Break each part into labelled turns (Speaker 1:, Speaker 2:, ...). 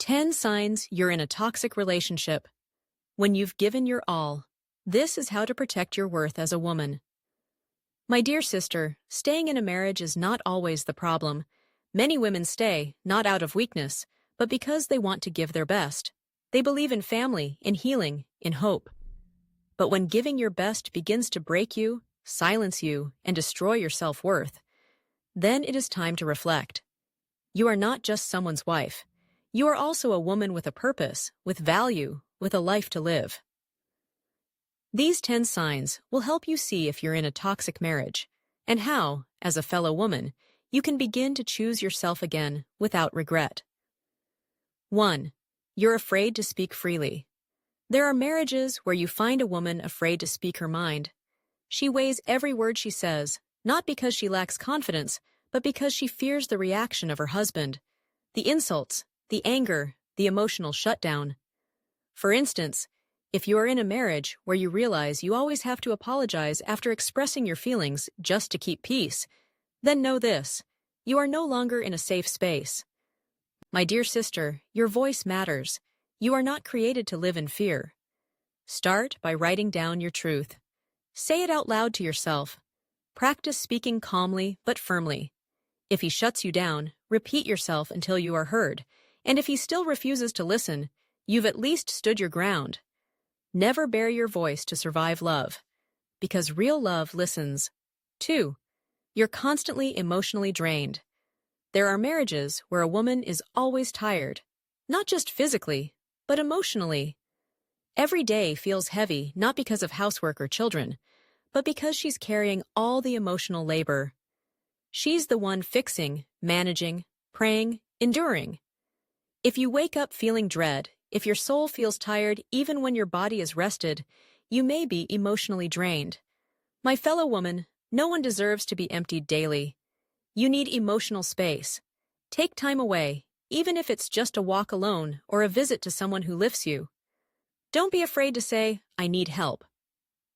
Speaker 1: 10 signs you're in a toxic relationship. When you've given your all, this is how to protect your worth as a woman. My dear sister, staying in a marriage is not always the problem. Many women stay, not out of weakness, but because they want to give their best. They believe in family, in healing, in hope. But when giving your best begins to break you, silence you, and destroy your self-worth, then it is time to reflect. You are not just someone's wife. You are also a woman with a purpose, with value, with a life to live. These 10 signs will help you see if you're in a toxic marriage, and how, as a fellow woman, you can begin to choose yourself again without regret. 1. You're afraid to speak freely. There are marriages where you find a woman afraid to speak her mind. She weighs every word she says, not because she lacks confidence, but because she fears the reaction of her husband, the insults, the anger, the emotional shutdown. For instance, if you are in a marriage where you realize you always have to apologize after expressing your feelings just to keep peace, then know this: you are no longer in a safe space. My dear sister, your voice matters. You are not created to live in fear. Start by writing down your truth. Say it out loud to yourself. Practice speaking calmly but firmly. If he shuts you down, repeat yourself until you are heard, and if he still refuses to listen, you've at least stood your ground. Never bare your voice to survive love, because real love listens. 2. You're constantly emotionally drained. There are marriages where a woman is always tired, not just physically, but emotionally. Every day feels heavy not because of housework or children, but because she's carrying all the emotional labor. She's the one fixing, managing, praying, enduring. If you wake up feeling dread, if your soul feels tired even when your body is rested, you may be emotionally drained. My fellow woman, no one deserves to be emptied daily. You need emotional space. Take time away, even if it's just a walk alone or a visit to someone who lifts you. Don't be afraid to say, "I need help."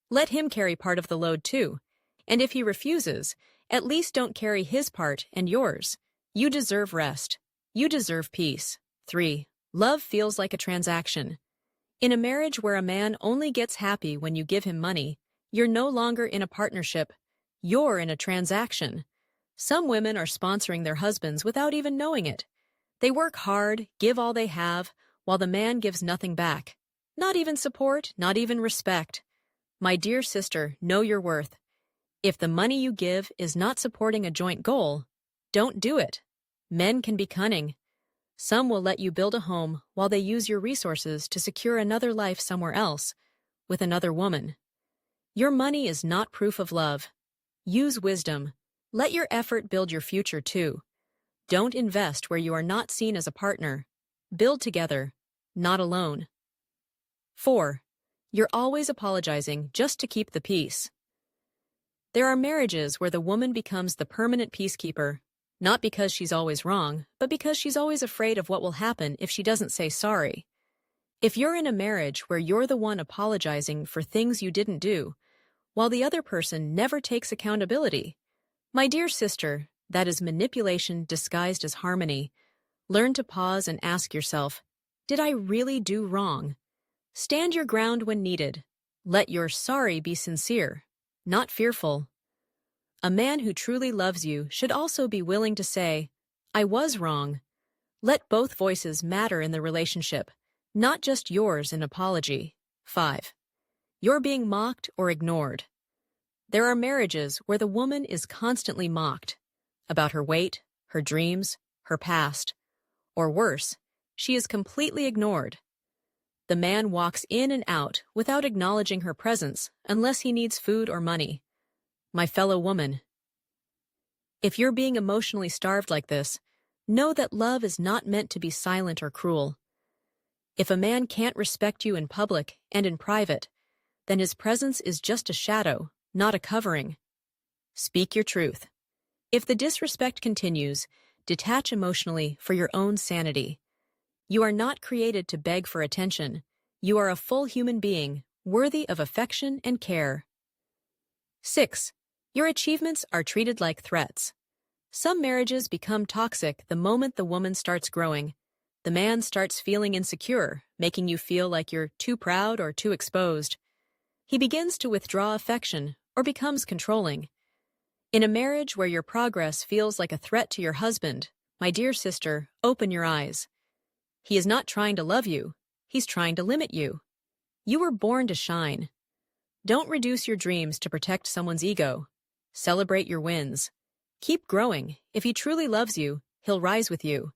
Speaker 1: Let him carry part of the load too, and if he refuses, at least don't carry his part and yours. You deserve rest. You deserve peace. 3. Love feels like a transaction. In a marriage where a man only gets happy when you give him money, you're no longer in a partnership. You're in a transaction. Some women are sponsoring their husbands without even knowing it. They work hard, give all they have, while the man gives nothing back. Not even support, not even respect. My dear sister, know your worth. If the money you give is not supporting a joint goal, don't do it. Men can be cunning. Some will let you build a home while they use your resources to secure another life somewhere else, with another woman. Your money is not proof of love. Use wisdom. Let your effort build your future too. Don't invest where you are not seen as a partner. Build together, not alone. 4. You're always apologizing just to keep the peace. There are marriages where the woman becomes the permanent peacekeeper, not because she's always wrong, but because she's always afraid of what will happen if she doesn't say sorry. If you're in a marriage where you're the one apologizing for things you didn't do, while the other person never takes accountability, my dear sister, that is manipulation disguised as harmony. Learn to pause and ask yourself, did I really do wrong? Stand your ground when needed. Let your sorry be sincere, not fearful. A man who truly loves you should also be willing to say, I was wrong. Let both voices matter in the relationship, not just yours in apology. 5. You're being mocked or ignored. There are marriages where the woman is constantly mocked about her weight, her dreams, her past. Or worse, she is completely ignored. The man walks in and out without acknowledging her presence unless he needs food or money. My fellow woman, if you're being emotionally starved like this, know that love is not meant to be silent or cruel. If a man can't respect you in public and in private, then his presence is just a shadow, not a covering. Speak your truth. If the disrespect continues, detach emotionally for your own sanity. You are not created to beg for attention. You are a full human being, worthy of affection and care. 6. Your achievements are treated like threats. Some marriages become toxic the moment the woman starts growing. The man starts feeling insecure, making you feel like you're too proud or too exposed. He begins to withdraw affection or becomes controlling. In a marriage where your progress feels like a threat to your husband, my dear sister, open your eyes. He is not trying to love you. He's trying to limit you. You were born to shine. Don't reduce your dreams to protect someone's ego. Celebrate your wins. Keep growing. If he truly loves you, he'll rise with you.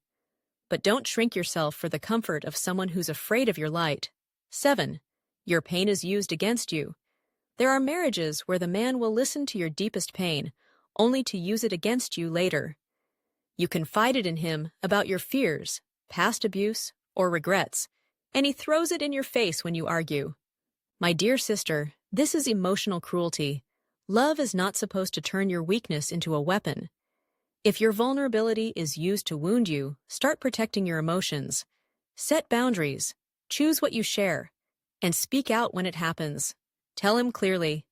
Speaker 1: But don't shrink yourself for the comfort of someone who's afraid of your light. 7. Your pain is used against you. There are marriages where the man will listen to your deepest pain, only to use it against you later. You confided in him about your fears, past abuse, or regrets, and he throws it in your face when you argue. My dear sister, this is emotional cruelty. Love is not supposed to turn your weakness into a weapon. If your vulnerability is used to wound you, start protecting your emotions. Set boundaries, choose what you share, and speak out when it happens. Tell him clearly,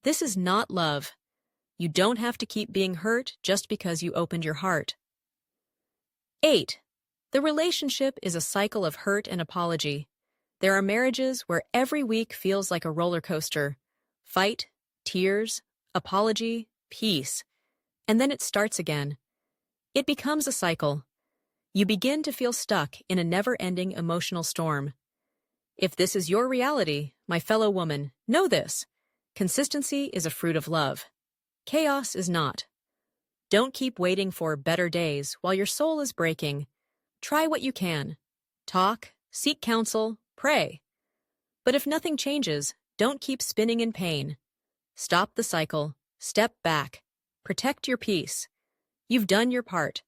Speaker 1: this is not love. You don't have to keep being hurt just because you opened your heart. 8. The relationship is a cycle of hurt and apology. There are marriages where every week feels like a roller coaster. Fight, tears, apology, peace. And then it starts again. It becomes a cycle. You begin to feel stuck in a never-ending emotional storm. If this is your reality, my fellow woman, know this. Consistency is a fruit of love. Chaos is not. Don't keep waiting for better days while your soul is breaking. Try what you can. Talk, seek counsel, pray. But if nothing changes, don't keep spinning in pain. Stop the cycle. Step back. Protect your peace. You've done your part.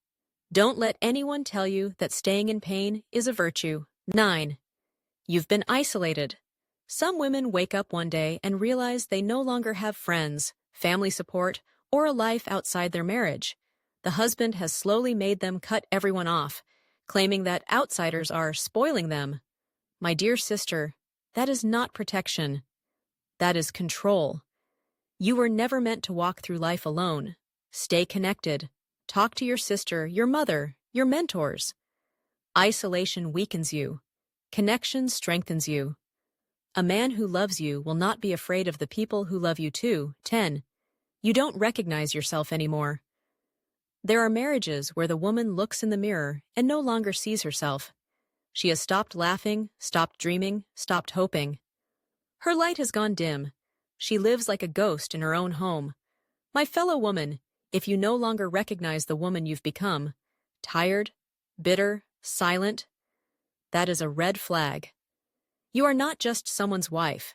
Speaker 1: Don't let anyone tell you that staying in pain is a virtue. 9. You've been isolated. Some women wake up one day and realize they no longer have friends, family support, or a life outside their marriage. The husband has slowly made them cut everyone off, claiming that outsiders are spoiling them. My dear sister, that is not protection. That is control. You were never meant to walk through life alone. Stay connected. Talk to your sister, your mother, your mentors. Isolation weakens you. Connection strengthens you. A man who loves you will not be afraid of the people who love you too. 10. You don't recognize yourself anymore. There are marriages where the woman looks in the mirror and no longer sees herself. She has stopped laughing, stopped dreaming, stopped hoping. Her light has gone dim. She lives like a ghost in her own home. My fellow woman, if you no longer recognize the woman you've become, tired, bitter, silent, that is a red flag. You are not just someone's wife.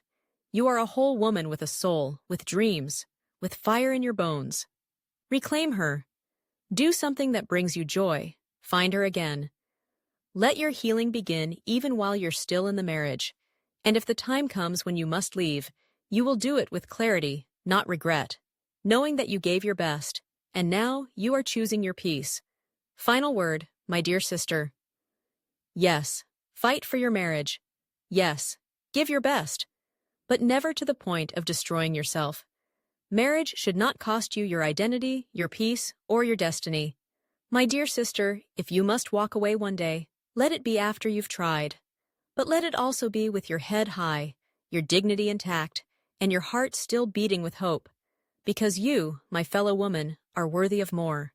Speaker 1: You are a whole woman with a soul, with dreams, with fire in your bones. Reclaim her. Do something that brings you joy. Find her again. Let your healing begin even while you're still in the marriage. And if the time comes when you must leave, you will do it with clarity, not regret, knowing that you gave your best, and now you are choosing your peace. Final word, my dear sister. Yes, fight for your marriage. Yes, give your best, but never to the point of destroying yourself. Marriage should not cost you your identity, your peace, or your destiny. My dear sister, if you must walk away one day, let it be after you've tried. But let it also be with your head high, your dignity intact, and your heart still beating with hope. Because you, my fellow woman, are worthy of more.